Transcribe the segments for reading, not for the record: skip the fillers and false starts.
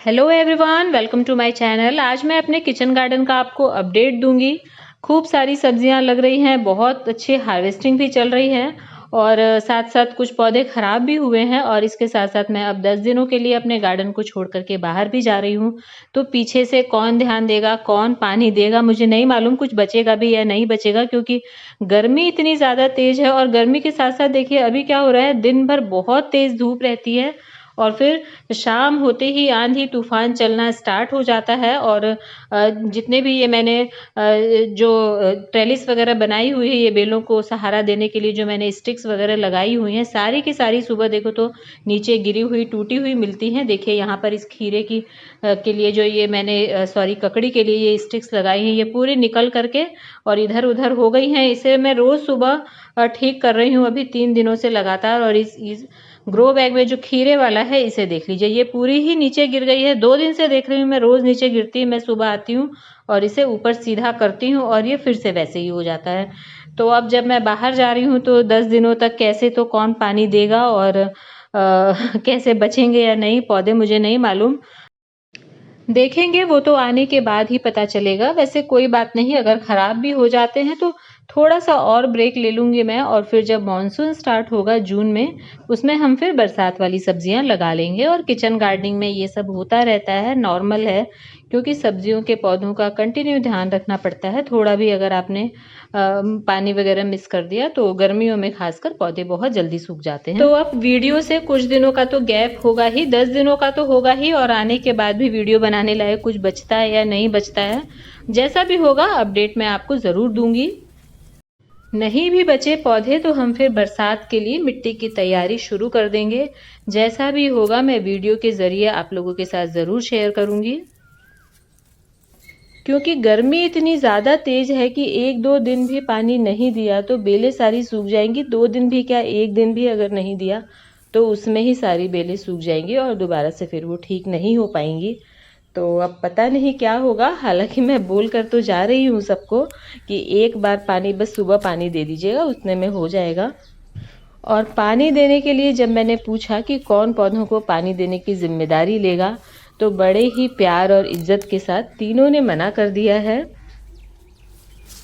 Hello everyone, welcome to my channel. आज मैं अपने किचन गार्डन का आपको अपडेट दूंगी। खूब सारी सब्जियां लग रही हैं, बहुत अच्छी हार्वेस्टिंग भी चल रही है और साथ साथ कुछ पौधे खराब भी हुए हैं। और इसके साथ साथ मैं अब 10 दिनों के लिए अपने गार्डन को छोड़ करके बाहर भी जा रही हूं। तो पीछे से कौन ध्यान देगा, कौन पानी देगा, मुझे नहीं मालूम। कुछ बचेगा भी या नहीं बचेगा, क्योंकि गर्मी इतनी ज़्यादा तेज है। और गर्मी के साथ साथ देखिए अभी क्या हो रहा है, दिन भर बहुत तेज धूप रहती है और फिर शाम होते ही आंधी तूफान चलना स्टार्ट हो जाता है। और जितने भी ये मैंने जो ट्रेलिस वगैरह बनाई हुई है, ये बेलों को सहारा देने के लिए जो मैंने स्टिक्स वगैरह लगाई हुई हैं, सारी की सारी सुबह देखो तो नीचे गिरी हुई टूटी हुई मिलती हैं। देखिए यहाँ पर इस खीरे की के लिए जो ये मैंने सॉरी ककड़ी के लिए ये स्टिक्स लगाई हैं, ये पूरी निकल करके और इधर उधर हो गई हैं। इसे मैं रोज सुबह ठीक कर रही हूँ अभी 3 दिनों से लगातार। और इस ग्रो बैग में जो खीरे वाला है, इसे देख लीजिए, ये पूरी ही नीचे गिर गई है। 2 दिन से देख रही हूँ मैं, रोज नीचे गिरती है। मैं सुबह आती हूँ और इसे ऊपर सीधा करती हूँ और ये फिर से वैसे ही हो जाता है। तो अब जब मैं बाहर जा रही हूँ तो 10 दिनों तक कैसे, तो कौन पानी देगा और कैसे बचेंगे या नहीं पौधे, मुझे नहीं मालूम। देखेंगे, वो तो आने के बाद ही पता चलेगा। वैसे कोई बात नहीं, अगर खराब भी हो जाते हैं तो थोड़ा सा और ब्रेक ले लूंगी मैं। और फिर जब मॉनसून स्टार्ट होगा जून में, उसमें हम फिर बरसात वाली सब्जियां लगा लेंगे। और किचन गार्डनिंग में ये सब होता रहता है, नॉर्मल है, क्योंकि सब्जियों के पौधों का कंटिन्यू ध्यान रखना पड़ता है। थोड़ा भी अगर आपने पानी वगैरह मिस कर दिया तो गर्मियों में खासकर पौधे बहुत जल्दी सूख जाते हैं। तो अब वीडियो से कुछ दिनों का तो गैप होगा ही, 10 दिनों का तो होगा ही, और आने के बाद भी वीडियो बनाने लायक कुछ बचता है या नहीं बचता है, जैसा भी होगा अपडेट मैं आपको ज़रूर दूंगी। नहीं भी बचे पौधे तो हम फिर बरसात के लिए मिट्टी की तैयारी शुरू कर देंगे। जैसा भी होगा मैं वीडियो के ज़रिए आप लोगों के साथ ज़रूर शेयर करूंगी, क्योंकि गर्मी इतनी ज़्यादा तेज है कि 1-2 दिन भी पानी नहीं दिया तो बेलें सारी सूख जाएंगी। 2 दिन भी क्या, 1 दिन भी अगर नहीं दिया तो उसमें ही सारी बेलें सूख जाएंगी और दोबारा से फिर वो ठीक नहीं हो पाएंगी। तो अब पता नहीं क्या होगा। हालांकि मैं बोल कर तो जा रही हूँ सबको कि एक बार पानी, बस सुबह पानी दे दीजिएगा, उतने में हो जाएगा। और पानी देने के लिए जब मैंने पूछा कि कौन पौधों को पानी देने की जिम्मेदारी लेगा, तो बड़े ही प्यार और इज्जत के साथ तीनों ने मना कर दिया है।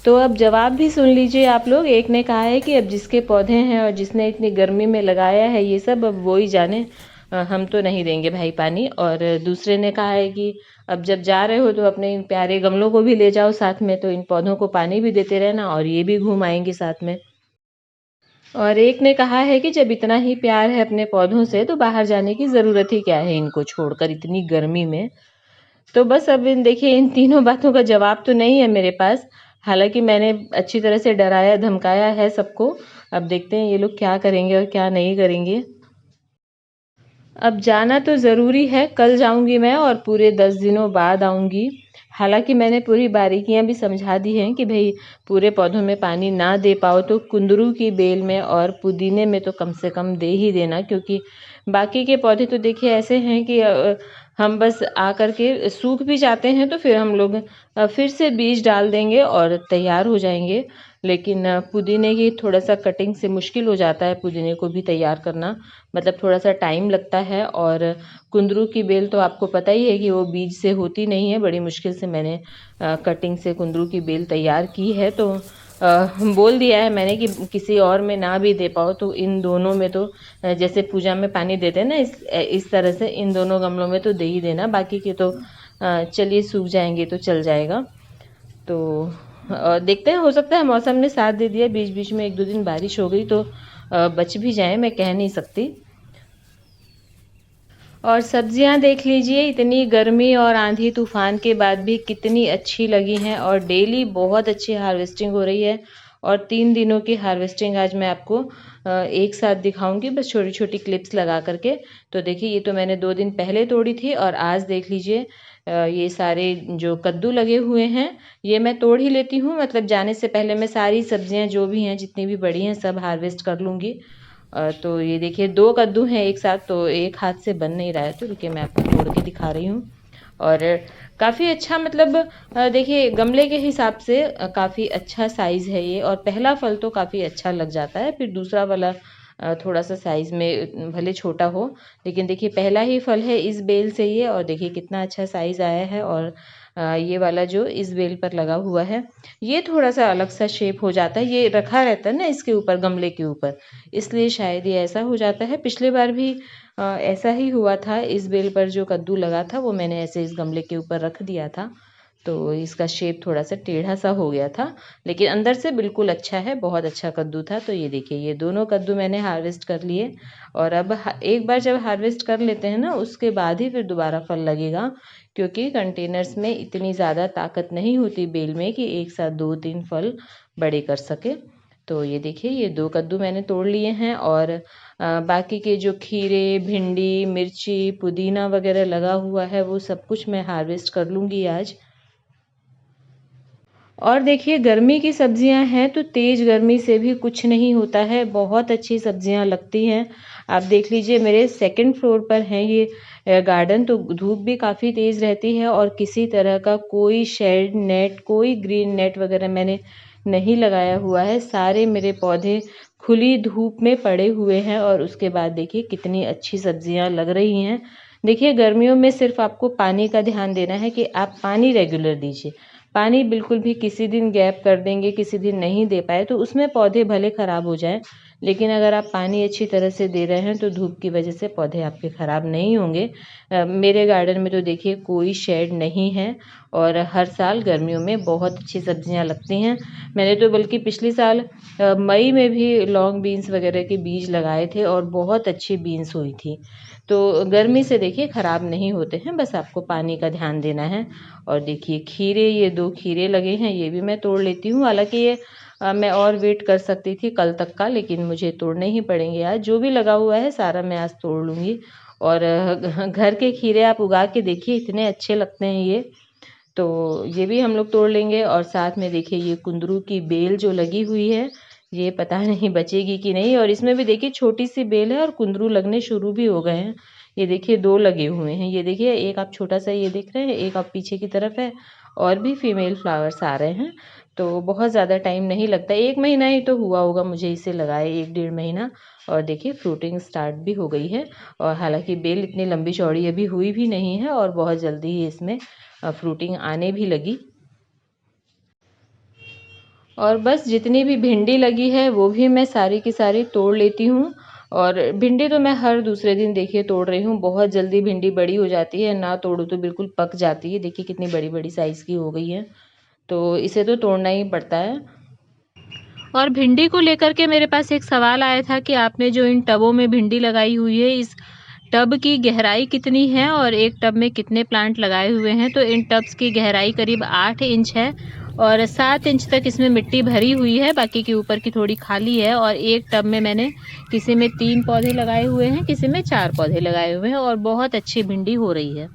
तो अब जवाब भी सुन लीजिए आप लोग। एक ने कहा है कि अब जिसके पौधे हैं और जिसने इतनी गर्मी में लगाया है ये सब, अब वो ही जाने, हम तो नहीं देंगे भाई पानी। और दूसरे ने कहा है कि अब जब जा रहे हो तो अपने इन प्यारे गमलों को भी ले जाओ साथ में, तो इन पौधों को पानी भी देते रहना और ये भी घूम आएंगे साथ में। और एक ने कहा है कि जब इतना ही प्यार है अपने पौधों से तो बाहर जाने की ज़रूरत ही क्या है इनको छोड़कर इतनी गर्मी में। तो बस अब इन देखिए, इन तीनों बातों का जवाब तो नहीं है मेरे पास। हालांकि मैंने अच्छी तरह से डराया धमकाया है सबको। अब देखते हैं ये लोग क्या करेंगे और क्या नहीं करेंगे। अब जाना तो ज़रूरी है, कल जाऊंगी मैं और पूरे 10 दिनों बाद आऊंगी। हालांकि मैंने पूरी बारीकियां भी समझा दी हैं कि भाई पूरे पौधों में पानी ना दे पाओ तो कुंदरू की बेल में और पुदीने में तो कम से कम दे ही देना, क्योंकि बाकी के पौधे तो देखिए ऐसे हैं कि हम बस आकर के सूख भी जाते हैं तो फिर हम लोग फिर से बीज डाल देंगे और तैयार हो जाएंगे। लेकिन पुदीने की थोड़ा सा कटिंग से मुश्किल हो जाता है, पुदीने को भी तैयार करना मतलब थोड़ा सा टाइम लगता है। और कुंदरू की बेल तो आपको पता ही है कि वो बीज से होती नहीं है, बड़ी मुश्किल से मैंने कटिंग से कुंदरू की बेल तैयार की है। तो बोल दिया है मैंने कि किसी और में ना भी दे पाओ तो इन दोनों में तो जैसे पूजा में पानी देते हैं ना, इस तरह से इन दोनों गमलों में तो दे ही देना। बाकी के तो चलिए सूख जाएंगे तो चल जाएगा। तो देखते हैं, हो सकता है मौसम ने साथ दे दिया, बीच बीच में 1-2 दिन बारिश हो गई तो बच भी जाए, मैं कह नहीं सकती। और सब्जियां देख लीजिए, इतनी गर्मी और आंधी तूफान के बाद भी कितनी अच्छी लगी हैं और डेली बहुत अच्छी हार्वेस्टिंग हो रही है। और 3 दिनों की हार्वेस्टिंग आज मैं आपको एक साथ दिखाऊंगी, बस छोटी छोटी क्लिप्स लगा करके। तो देखिए ये तो मैंने 2 दिन पहले तोड़ी थी और आज देख लीजिए ये सारे जो कद्दू लगे हुए हैं ये मैं तोड़ ही लेती हूँ। मतलब जाने से पहले मैं सारी सब्जियां जो भी हैं जितनी भी बड़ी हैं सब हार्वेस्ट कर लूँगी। तो ये देखिए 2 कद्दू हैं एक साथ, तो एक हाथ से बन नहीं रहा है, तो रुकिए मैं आपको तोड़ के दिखा रही हूँ। और काफ़ी अच्छा, मतलब देखिए गमले के हिसाब से काफ़ी अच्छा साइज़ है ये। और पहला फल तो काफ़ी अच्छा लग जाता है, फिर दूसरा वाला थोड़ा सा साइज़ में भले छोटा हो, लेकिन देखिए पहला ही फल है इस बेल से ये, और देखिए कितना अच्छा साइज़ आया है। और ये वाला जो इस बेल पर लगा हुआ है ये थोड़ा सा अलग सा शेप हो जाता है, ये रखा रहता है ना इसके ऊपर, गमले के ऊपर, इसलिए शायद ये ऐसा हो जाता है। पिछले बार भी ऐसा ही हुआ था, इस बेल पर जो कद्दू लगा था वो मैंने ऐसे इस गमले के ऊपर रख दिया था, तो इसका शेप थोड़ा सा टेढ़ा सा हो गया था, लेकिन अंदर से बिल्कुल अच्छा है, बहुत अच्छा कद्दू था। तो ये देखिए ये दोनों कद्दू मैंने हार्वेस्ट कर लिए, और अब एक बार जब हार्वेस्ट कर लेते हैं ना उसके बाद ही फिर दोबारा फल लगेगा, क्योंकि कंटेनर्स में इतनी ज़्यादा ताकत नहीं होती बेल में कि एक साथ 2-3 फल बड़े कर सके। तो ये देखिए ये 2 कद्दू मैंने तोड़ लिए हैं, और बाकी के जो खीरे, भिंडी, मिर्ची, पुदीना वगैरह लगा हुआ है वो सब कुछ मैं हार्वेस्ट कर लूँगी आज। और देखिए गर्मी की सब्जियां हैं तो तेज़ गर्मी से भी कुछ नहीं होता है, बहुत अच्छी सब्जियां लगती हैं। आप देख लीजिए मेरे सेकंड फ्लोर पर है ये गार्डन, तो धूप भी काफ़ी तेज़ रहती है, और किसी तरह का कोई शेड नेट, कोई ग्रीन नेट वगैरह मैंने नहीं लगाया हुआ है। सारे मेरे पौधे खुली धूप में पड़े हुए हैं, और उसके बाद देखिए कितनी अच्छी सब्जियां लग रही हैं। देखिए गर्मियों में सिर्फ आपको पानी का ध्यान देना है कि आप पानी रेगुलर दीजिए। पानी बिल्कुल भी किसी दिन गैप कर देंगे, किसी दिन नहीं दे पाए तो उसमें पौधे भले ख़राब हो जाएं, लेकिन अगर आप पानी अच्छी तरह से दे रहे हैं तो धूप की वजह से पौधे आपके ख़राब नहीं होंगे। मेरे गार्डन में तो देखिए कोई शेड नहीं है, और हर साल गर्मियों में बहुत अच्छी सब्जियां लगती हैं। मैंने तो बल्कि पिछले साल मई में भी लॉन्ग बीन्स वगैरह के बीज लगाए थे, और बहुत अच्छी बीन्स हुई थी। तो गर्मी से देखिए ख़राब नहीं होते हैं, बस आपको पानी का ध्यान देना है। और देखिए खीरे, ये 2 खीरे लगे हैं, ये भी मैं तोड़ लेती हूँ। हालांकि ये मैं और वेट कर सकती थी कल तक का, लेकिन मुझे तोड़ने ही पड़ेंगे आज। जो भी लगा हुआ है सारा मैं आज तोड़ लूँगी। और घर के खीरे आप उगा के देखिए इतने अच्छे लगते हैं ये, तो ये भी हम लोग तोड़ लेंगे। और साथ में देखिए ये कुंदरू की बेल जो लगी हुई है, ये पता नहीं बचेगी कि नहीं। और इसमें भी देखिए छोटी सी बेल है और कुंदरू लगने शुरू भी हो गए हैं। ये देखिए 2 लगे हुए हैं, ये देखिए एक आप छोटा सा ये देख रहे हैं, एक आप पीछे की तरफ है, और भी फीमेल फ्लावर्स आ रहे हैं। तो बहुत ज़्यादा टाइम नहीं लगता, 1 महीना ही तो हुआ होगा मुझे इसे लगाए, 1-1.5 महीना। और देखिए फ्रूटिंग स्टार्ट भी हो गई है, और हालांकि बेल इतनी लंबी चौड़ी अभी हुई भी नहीं है, और बहुत जल्दी ही इसमें फ्रूटिंग आने भी लगी। और बस जितनी भी भिंडी लगी है वो भी मैं सारी की सारी तोड़ लेती हूँ। और भिंडी तो मैं हर दूसरे दिन देखिए तोड़ रही हूँ, बहुत जल्दी भिंडी बड़ी हो जाती है, ना तोड़ो तो बिल्कुल पक जाती है। देखिए कितनी बड़ी बड़ी साइज़ की हो गई है, तो इसे तो तोड़ना ही पड़ता है। और भिंडी को लेकर के मेरे पास एक सवाल आया था कि आपने जो इन टबों में भिंडी लगाई हुई है, इस टब की गहराई कितनी है और एक टब में कितने प्लांट लगाए हुए हैं? तो इन टब्स की गहराई करीब 8 इंच है, और 7 इंच तक इसमें मिट्टी भरी हुई है, बाकी की ऊपर की थोड़ी खाली है। और एक टब में मैंने किसी में 3 पौधे लगाए हुए हैं, किसी में 4 पौधे लगाए हुए हैं, और बहुत अच्छी भिंडी हो रही है।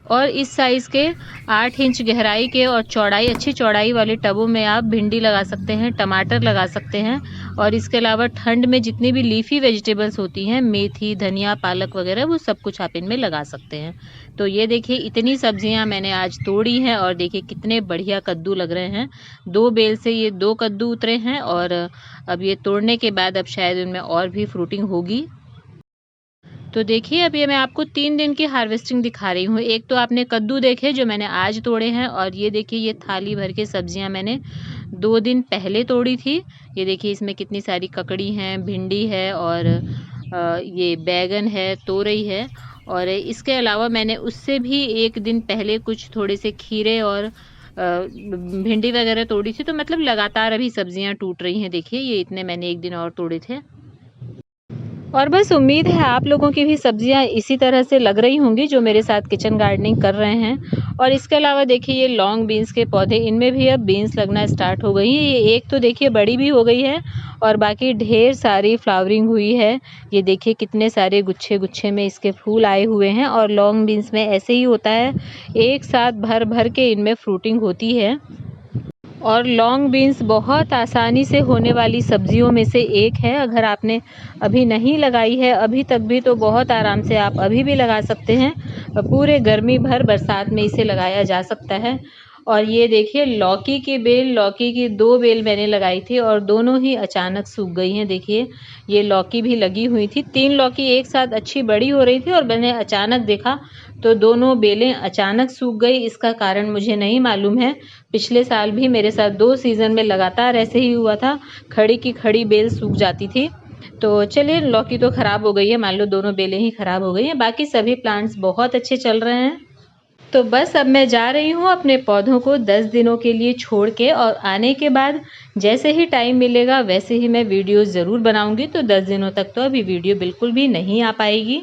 और इस साइज़ के 8 इंच गहराई के और चौड़ाई, अच्छी चौड़ाई वाले टबों में आप भिंडी लगा सकते हैं, टमाटर लगा सकते हैं। और इसके अलावा ठंड में जितनी भी लीफी वेजिटेबल्स होती हैं, मेथी, धनिया, पालक वगैरह, वो सब कुछ आप इनमें लगा सकते हैं। तो ये देखिए इतनी सब्जियां मैंने आज तोड़ी हैं, और देखिए कितने बढ़िया कद्दू लग रहे हैं। 2 बेल से ये 2 कद्दू उतरे हैं, और अब ये तोड़ने के बाद अब शायद इनमें और भी फ्रूटिंग होगी। तो देखिए अब ये मैं आपको 3 दिन की हार्वेस्टिंग दिखा रही हूँ। एक तो आपने कद्दू देखे जो मैंने आज तोड़े हैं, और ये देखिए ये थाली भर के सब्जियां मैंने 2 दिन पहले तोड़ी थी। ये देखिए इसमें कितनी सारी ककड़ी हैं, भिंडी है, और ये बैगन है, तोरई है। और इसके अलावा मैंने उससे भी 1 दिन पहले कुछ थोड़े से खीरे और भिंडी वगैरह तोड़ी थी। तो मतलब लगातार अभी सब्जियां टूट रही हैं। देखिए ये इतने मैंने 1 दिन और तोड़े थे। और बस उम्मीद है आप लोगों की भी सब्जियां इसी तरह से लग रही होंगी जो मेरे साथ किचन गार्डनिंग कर रहे हैं। और इसके अलावा देखिए ये लॉन्ग बीन्स के पौधे, इनमें भी अब बीन्स लगना स्टार्ट हो गई हैं। ये एक तो देखिए बड़ी भी हो गई है, और बाकी ढेर सारी फ्लावरिंग हुई है। ये देखिए कितने सारे गुच्छे गुच्छे में इसके फूल आए हुए हैं। और लॉन्ग बीन्स में ऐसे ही होता है, एक साथ भर भर के इनमें फ्रूटिंग होती है। और लॉन्ग बीन्स बहुत आसानी से होने वाली सब्जियों में से एक है। अगर आपने अभी नहीं लगाई है अभी तक भी, तो बहुत आराम से आप अभी भी लगा सकते हैं। पूरे गर्मी भर बरसात में इसे लगाया जा सकता है। और ये देखिए लौकी की बेल, लौकी की 2 बेल मैंने लगाई थी और दोनों ही अचानक सूख गई हैं। देखिए ये लौकी भी लगी हुई थी, 3 लौकी एक साथ अच्छी बड़ी हो रही थी और मैंने अचानक देखा तो दोनों बेलें अचानक सूख गई। इसका कारण मुझे नहीं मालूम है। पिछले साल भी मेरे साथ 2 सीज़न में लगातार ऐसे ही हुआ था, खड़ी की खड़ी बेल सूख जाती थी। तो चलिए लौकी तो ख़राब हो गई है, मान लो दोनों बेलें ही ख़राब हो गई हैं, बाकी सभी प्लांट्स बहुत अच्छे चल रहे हैं। तो बस अब मैं जा रही हूँ अपने पौधों को 10 दिनों के लिए छोड़ के, और आने के बाद जैसे ही टाइम मिलेगा वैसे ही मैं वीडियोस ज़रूर बनाऊंगी। तो 10 दिनों तक तो अभी वीडियो बिल्कुल भी नहीं आ पाएगी।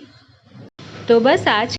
तो बस आज